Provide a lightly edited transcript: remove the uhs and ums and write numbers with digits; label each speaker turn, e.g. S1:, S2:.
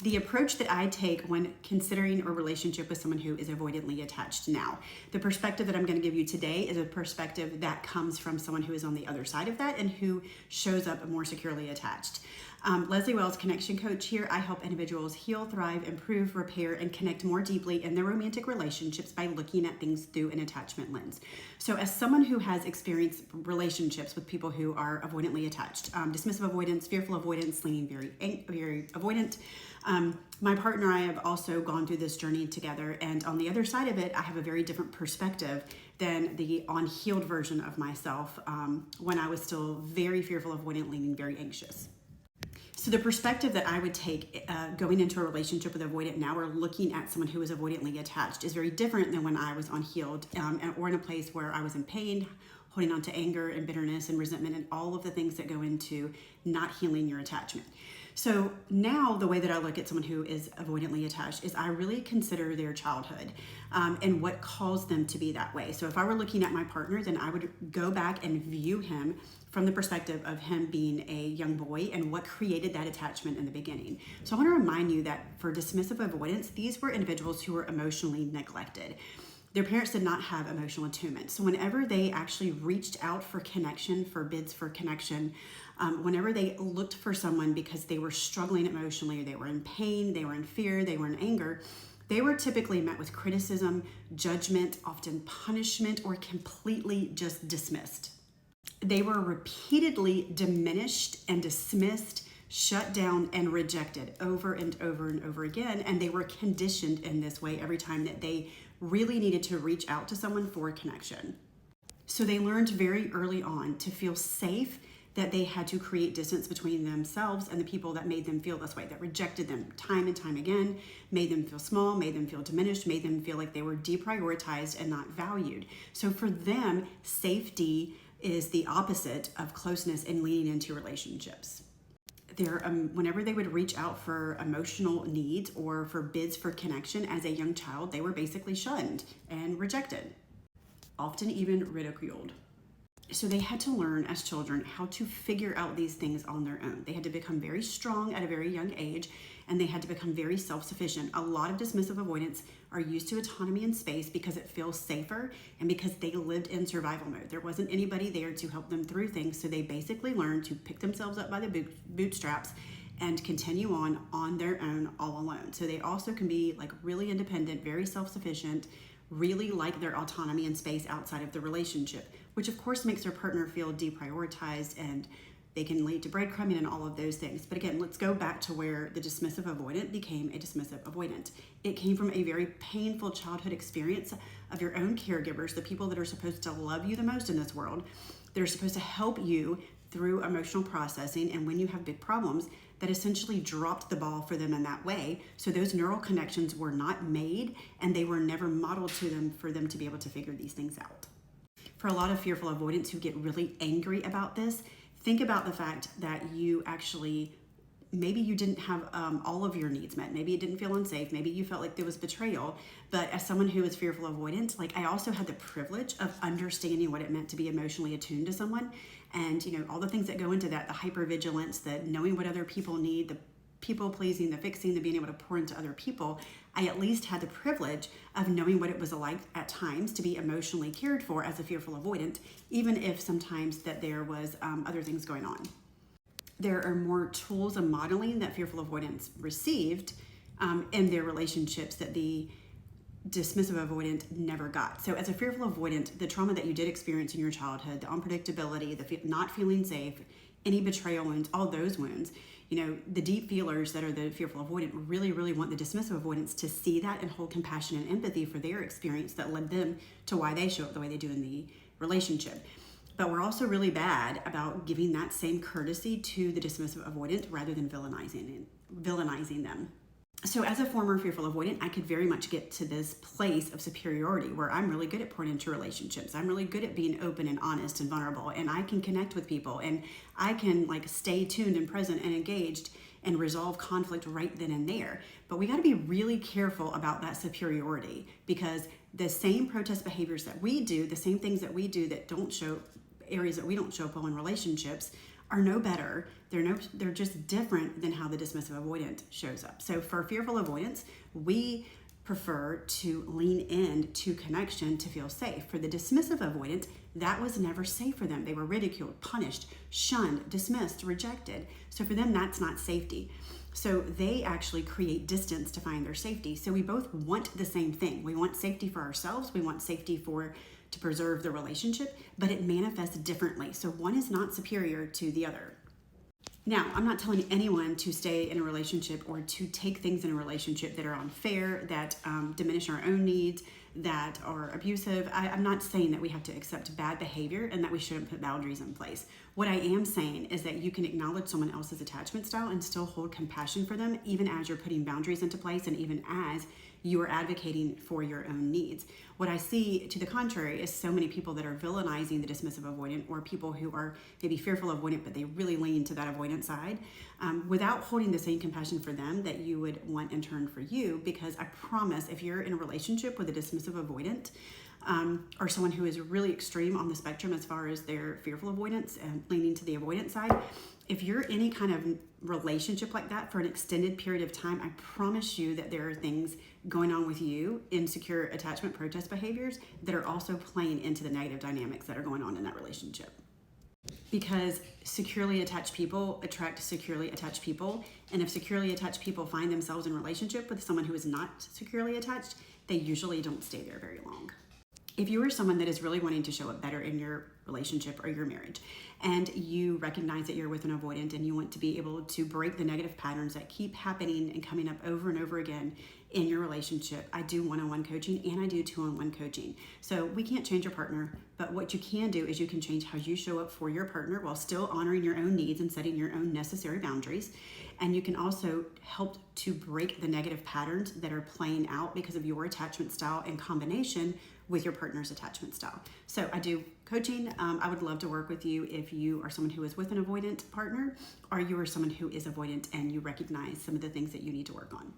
S1: The approach that I take when considering a relationship with someone who is avoidantly attached now. The perspective that I'm going to give you today is a perspective that comes from someone who is on the other side of that and who shows up more securely attached. Leslie Wells, connection coach here. I help individuals heal, thrive, improve, repair, and connect more deeply in their romantic relationships by looking at things through an attachment lens. So as someone who has experienced relationships with people who are avoidantly attached, dismissive avoidance, fearful avoidance, leaning very avoidant, my partner and I have also gone through this journey together, and on the other side of it, I have a very different perspective than the unhealed version of myself when I was still very fearful, avoidant, leaning very anxious. So the perspective that I would take going into a relationship with avoidant now, or looking at someone who is avoidantly attached, is very different than when I was unhealed or in a place where I was in pain, holding on to anger and bitterness and resentment and all of the things that go into not healing your attachment. So now the way that I look at someone who is avoidantly attached is I really consider their childhood and what caused them to be that way. So if I were looking at my partner, then I would go back and view him from the perspective of him being a young boy and what created that attachment in the beginning. So I want to remind you that for dismissive avoidance, these were individuals who were emotionally neglected. Their parents did not have emotional attunement. So whenever they actually reached out for connection, for bids for connection, whenever they looked for someone because they were struggling emotionally, or they were in pain, they were in fear, they were in anger, they were typically met with criticism, judgment, often punishment, or completely just dismissed. They were repeatedly diminished and dismissed, shut down, and rejected over and over and over again. And they were conditioned in this way every time that they really needed to reach out to someone for a connection. So they learned very early on to feel safe, that they had to create distance between themselves and the people that made them feel this way, that rejected them time and time again, made them feel small, made them feel diminished, made them feel like they were deprioritized and not valued. So for them, safety is the opposite of closeness and leaning into relationships. Whenever they would reach out for emotional needs or for bids for connection as a young child, they were basically shunned and rejected, often even ridiculed. So they had to learn as children how to figure out these things on their own. They had to become very strong at a very young age, and they had to become very self-sufficient. A lot of dismissive avoidants are used to autonomy and space because it feels safer and because they lived in survival mode. There wasn't anybody there to help them through things, so they basically learned to pick themselves up by the bootstraps and continue on their own all alone. So they also can be like really independent, very self-sufficient, really like their autonomy and space outside of the relationship, which of course makes their partner feel deprioritized, and they can lead to breadcrumbing and all of those things. But again, let's go back to where the dismissive avoidant became a dismissive avoidant. It came from a very painful childhood experience of your own caregivers, the people that are supposed to love you the most in this world. They're supposed to help you through emotional processing, and when you have big problems, that essentially dropped the ball for them in that way. So those neural connections were not made, and they were never modeled to them for them to be able to figure these things out. For a lot of fearful avoidants who get really angry about this, think about the fact that you actually, maybe you didn't have all of your needs met. Maybe it didn't feel unsafe. Maybe you felt like there was betrayal. But as someone who is fearful avoidant, like I also had the privilege of understanding what it meant to be emotionally attuned to someone. And all the things that go into that, the hypervigilance, the knowing what other people need, the people pleasing, the fixing, the being able to pour into other people. I at least had the privilege of knowing what it was like at times to be emotionally cared for as a fearful avoidant, even if sometimes that there was other things going on. There are more tools of modeling that fearful avoidants received in their relationships that the dismissive avoidant never got. So as a fearful avoidant, the trauma that you did experience in your childhood, the unpredictability, the not feeling safe, any betrayal wounds, all those wounds, the deep feelers that are the fearful avoidant really, really want the dismissive avoidants to see that and hold compassion and empathy for their experience that led them to why they show up the way they do in the relationship. But we're also really bad about giving that same courtesy to the dismissive avoidant rather than villainizing them. So as a former fearful avoidant, I could very much get to this place of superiority where I'm really good at pouring into relationships. I'm really good at being open and honest and vulnerable, and I can connect with people, and I can stay tuned and present and engaged and resolve conflict right then and there. But we got to be really careful about that superiority, because the same protest behaviors that we do, the same things that we do that don't show areas that we don't show up well in relationships, are no better. They're just different than how the dismissive avoidant shows up. So for fearful avoidance, we prefer to lean in to connection to feel safe. For the dismissive avoidant, that was never safe for them. They were ridiculed, punished, shunned, dismissed, rejected. So for them, that's not safety. So they actually create distance to find their safety. So we both want the same thing. We want safety for ourselves. We want safety to preserve the relationship, but it manifests differently. So one is not superior to the other. Now, I'm not telling anyone to stay in a relationship or to take things in a relationship that are unfair, that diminish our own needs, that are abusive. I'm not saying that we have to accept bad behavior and that we shouldn't put boundaries in place. What I am saying is that you can acknowledge someone else's attachment style and still hold compassion for them, even as you're putting boundaries into place and even as you are advocating for your own needs. What I see to the contrary is so many people that are villainizing the dismissive avoidant, or people who are maybe fearful avoidant, but they really lean to that avoidant side, without holding the same compassion for them that you would want in turn for you. Because I promise, if you're in a relationship with a dismissive avoidant, or someone who is really extreme on the spectrum as far as their fearful avoidance and leaning to the avoidant side, if you're in any kind of relationship like that for an extended period of time, I promise you that there are things going on with you, insecure attachment protest behaviors, that are also playing into the negative dynamics that are going on in that relationship. Because securely attached people attract securely attached people, and if securely attached people find themselves in a relationship with someone who is not securely attached, they usually don't stay there very long. If you are someone that is really wanting to show up better in your relationship or your marriage, and you recognize that you're with an avoidant and you want to be able to break the negative patterns that keep happening and coming up over and over again in your relationship, I do one-on-one coaching and I do two-on-one coaching. So we can't change your partner, but what you can do is you can change how you show up for your partner while still honoring your own needs and setting your own necessary boundaries. And you can also help to break the negative patterns that are playing out because of your attachment style in combination with your partner's attachment style. So I do coaching. I would love to work with you if you are someone who is with an avoidant partner, or you are someone who is avoidant and you recognize some of the things that you need to work on.